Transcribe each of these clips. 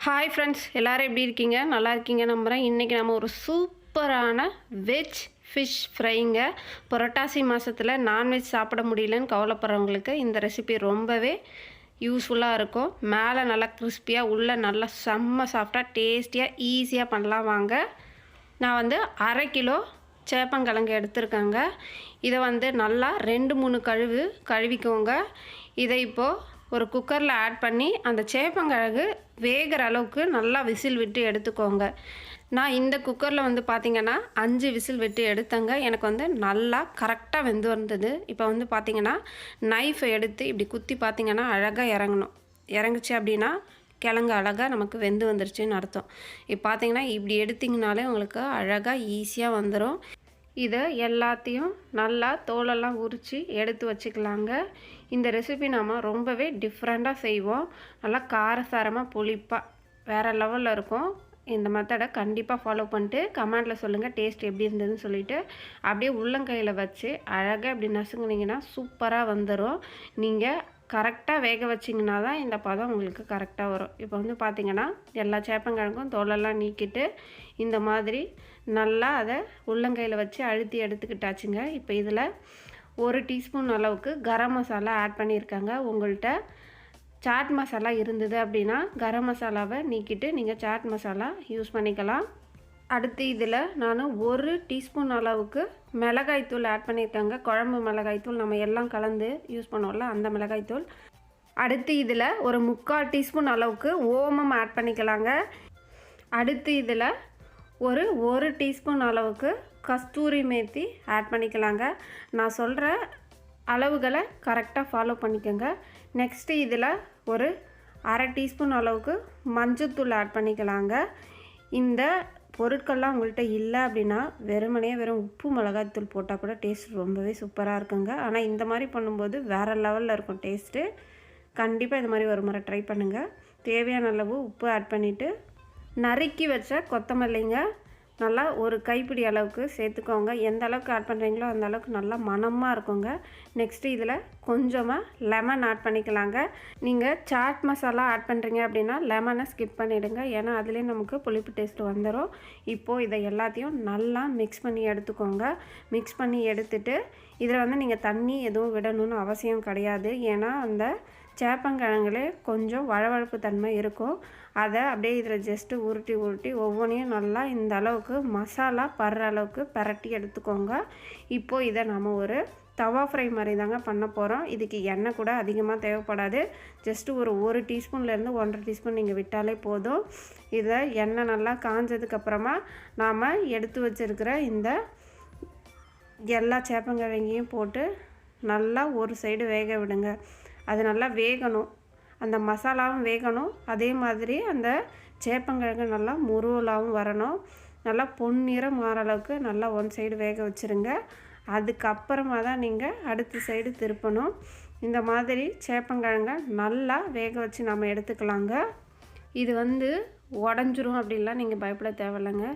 Hi friends, எல்லோரும் எப்படி இருக்கீங்க? நல்லா இருக்கீங்க நம்புகிறேன். இன்றைக்கி நம்ம ஒரு சூப்பரான வெஜ் ஃபிஷ் ஃப்ரைங்க. புரட்டாசி மாதத்தில் நான்வெஜ் சாப்பிட முடியலன்னு கவலைப்படுறவங்களுக்கு இந்த ரெசிபி ரொம்பவே யூஸ்ஃபுல்லாக இருக்கும். மேலே நல்லா கிறிஸ்பியாக, உள்ளே நல்லா செம்ம சாஃப்டாக, டேஸ்டியாக, ஈஸியாக பண்ணலாம் வாங்க. நான் வந்து 1/2 கிலோ சேப்பங்கிழங்கு எடுத்துருக்கேங்க. இதை வந்து நல்லா 2-3 கழுவிக்கோங்க. இதை இப்போது ஒரு குக்கரில் ஆட் பண்ணி அந்த சேப்பங்கிழங்கு வேகிற அளவுக்கு நல்லா விசில் விட்டு எடுத்துக்கோங்க. நான் இந்த குக்கரில் வந்து பார்த்திங்கன்னா 5 விசில் விட்டு எடுத்தேங்க. எனக்கு வந்து நல்லா கரெக்டாக வெந்து வந்தது. இப்போ வந்து பார்த்திங்கன்னா நைஃபை எடுத்து இப்படி குத்தி பார்த்திங்கன்னா அழகாக இறங்குச்சு அப்படின்னா கிழங்கு அழகாக நமக்கு வெந்து வந்துருச்சுன்னு அர்த்தம். இப்போ பார்த்திங்கன்னா இப்படி எடுத்திங்கனாலே உங்களுக்கு அழகாக ஈஸியாக வந்துடும். இதை எல்லாத்தையும் நல்லா தோலெல்லாம் உரித்து எடுத்து வச்சுக்கலாங்க. இந்த ரெசிபி நாம் ரொம்பவே டிஃப்ரெண்ட்டாக செய்வோம். நல்லா காரசாரமாக புளிப்பாக வேறு லெவலில் இருக்கும். இந்த மெத்தடை கண்டிப்பாக ஃபாலோ பண்ணிட்டு கமெண்டில் சொல்லுங்கள் டேஸ்ட் எப்படி இருந்ததுன்னு சொல்லிவிட்டு. அப்படியே உள்ளங்கையில் வச்சு அழகாக இப்படி நசுங்குனிங்கன்னா சூப்பராக வந்துடும். நீங்கள் கரெக்டாக வேக வச்சிங்கன்னா தான் இந்த பதம் உங்களுக்கு கரெக்டாக வரும். இப்போ வந்து பார்த்திங்கன்னா எல்லா சேப்பங்கிழங்கும் தோலெல்லாம் நீக்கிட்டு இந்த மாதிரி நல்லா அதை உள்ளங்கையில் வச்சு அழுத்தி எடுத்துக்கிட்டாச்சுங்க. இப்போ இதில் 1 டீஸ்பூன் அளவுக்கு கரம் மசாலா ஆட் பண்ணியிருக்காங்க. உங்கள்கிட்ட சாட் மசாலா இருந்தது அப்படின்னா கரம் மசாலாவை நீக்கிட்டு நீங்கள் சாட் மசாலா யூஸ் பண்ணிக்கலாம். அடுத்து இதில் நான் 1 டீஸ்பூன் அளவுக்கு மிளகாய்த்தூள் ஆட் பண்ணியிருக்கேங்க. குழம்பு மிளகாய்த்தூள் நம்ம எல்லாம் கலந்து யூஸ் பண்ணுவோம்ல, அந்த மிளகாய்த்தூள். அடுத்து இதில் ஒரு 3/4 டீஸ்பூன் அளவுக்கு ஓமம் ஆட் பண்ணிக்கலாங்க. அடுத்து இதில் ஒரு 1 டீஸ்பூன் அளவுக்கு கஸ்தூரி மேத்தி ஆட் பண்ணிக்கலாங்க. நான் சொல்கிற அளவுகளை கரெக்டாக ஃபாலோ பண்ணிக்கோங்க. நெக்ஸ்ட்டு இதில் ஒரு 1/2 டீஸ்பூன் அளவுக்கு மஞ்சள்தூள் ஆட் பண்ணிக்கலாங்க. இந்த பொருட்கள்லாம் உங்கள்கிட்ட இல்லை அப்படின்னா வெறும் உப்பு மிளகாய்த்தூள் போட்டால் கூட டேஸ்ட் ரொம்பவே சூப்பராக இருக்குங்க. ஆனால் இந்த மாதிரி பண்ணும்போது வேறு லெவலில் இருக்கும் டேஸ்ட்டு. கண்டிப்பாக இது மாதிரி ஒரு முறை ட்ரை பண்ணுங்கள். தேவையான அளவு உப்பு ஆட் பண்ணிவிட்டு நறுக்கி வச்ச கொத்தமல்லிங்க நல்லா ஒரு கைப்பிடி அளவுக்கு சேர்த்துக்கோங்க. எந்த அளவுக்கு ஆட் பண்ணுறீங்களோ அந்த அளவுக்கு நல்லா மணமாக இருக்குங்க. நெக்ஸ்ட்டு இதில் கொஞ்சமாக லெமன் ஆட் பண்ணிக்கலாங்க. நீங்கள் சாட் மசாலா ஆட் பண்ணுறீங்க அப்படின்னா லெமனை ஸ்கிப் பண்ணிவிடுங்க. ஏன்னா அதுலேயே நமக்கு புளிப்பு டேஸ்ட்டு வந்துடும். இப்போது இதை எல்லாத்தையும் நல்லா மிக்ஸ் பண்ணி எடுத்துக்கோங்க. மிக்ஸ் பண்ணி எடுத்துட்டு இதில் வந்து நீங்கள் தண்ணி எதுவும் விடணும்னு அவசியம் கிடையாது. ஏன்னா அந்த சேப்பங்கிழங்குலே கொஞ்சம் வழவழப்பு தன்மை இருக்கும். அதை அப்படியே இதில் ஜஸ்ட்டு உருட்டி ஒவ்வொன்றையும் நல்லா இந்த அளவுக்கு மசாலா படுற அளவுக்கு பரட்டி எடுத்துக்கோங்க. இப்போது இதை நம்ம ஒரு தவா ஃப்ரை மாதிரி தாங்க பண்ண போகிறோம். இதுக்கு எண்ணெய் கூட அதிகமாக தேவைப்படாது. ஜஸ்ட்டு ஒரு 1 டீஸ்பூன்லேருந்து 1.5 டீஸ்பூன் நீங்கள் விட்டாலே போதும். இதை எண்ணெய் நல்லா காஞ்சதுக்கப்புறமா நாம் எடுத்து வச்சுருக்கிற இந்த எல்லா சேப்பங்கிழங்கையும் போட்டு நல்லா ஒரு சைடு வேக விடுங்க. அது நல்லா வேகணும், அந்த மசாலாவும் வேகணும். அதே மாதிரி அந்த சேப்பங்கிழங்கு நல்லா முருவலாகவும் வரணும். நல்லா பொன்னிறம் மாற அளவுக்கு நல்லா 1 சைடு வேக வச்சுருங்க. அதுக்கப்புறமா தான் நீங்கள் அடுத்த சைடு திருப்பணும். இந்த மாதிரி சேப்பங்கிழங்கை நல்லா வேக வச்சு நம்ம எடுத்துக்கலாங்க. இது வந்து உடஞ்சிரும் அப்படின்லாம் நீங்கள் பயப்பட தேவையில்லைங்க.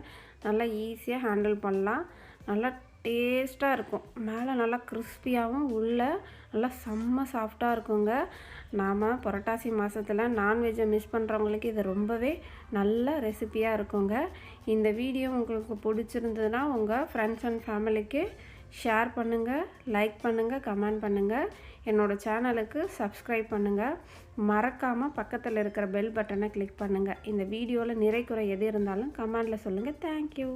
நல்லா ஈஸியாக ஹேண்டில் பண்ணலாம். நல்லா டேஸ்ட்டாக இருக்கும். மேலே நல்லா கிறிஸ்பியாகவும் உள்ளே நல்லா செம்ம சாஃப்டாக இருக்குங்க. நாம் புரட்டாசி மாதத்தில் நான்வெஜ்ஜை மிஸ் பண்ணுறவங்களுக்கு இது ரொம்பவே நல்ல ரெசிபியாக இருக்குங்க. இந்த வீடியோ உங்களுக்கு பிடிச்சிருந்ததுன்னா உங்கள் ஃப்ரெண்ட்ஸ் அண்ட் ஃபேமிலிக்கு ஷேர் பண்ணுங்கள், லைக் பண்ணுங்கள், கமெண்ட் பண்ணுங்கள். என்னோடய சேனலுக்கு சப்ஸ்கிரைப் பண்ணுங்கள். மறக்காமல் பக்கத்தில் இருக்கிற பெல் பட்டனை கிளிக் பண்ணுங்கள். இந்த வீடியோவில் நிறை குறை எது இருந்தாலும் கமெண்டில் சொல்லுங்கள். தேங்க்யூ.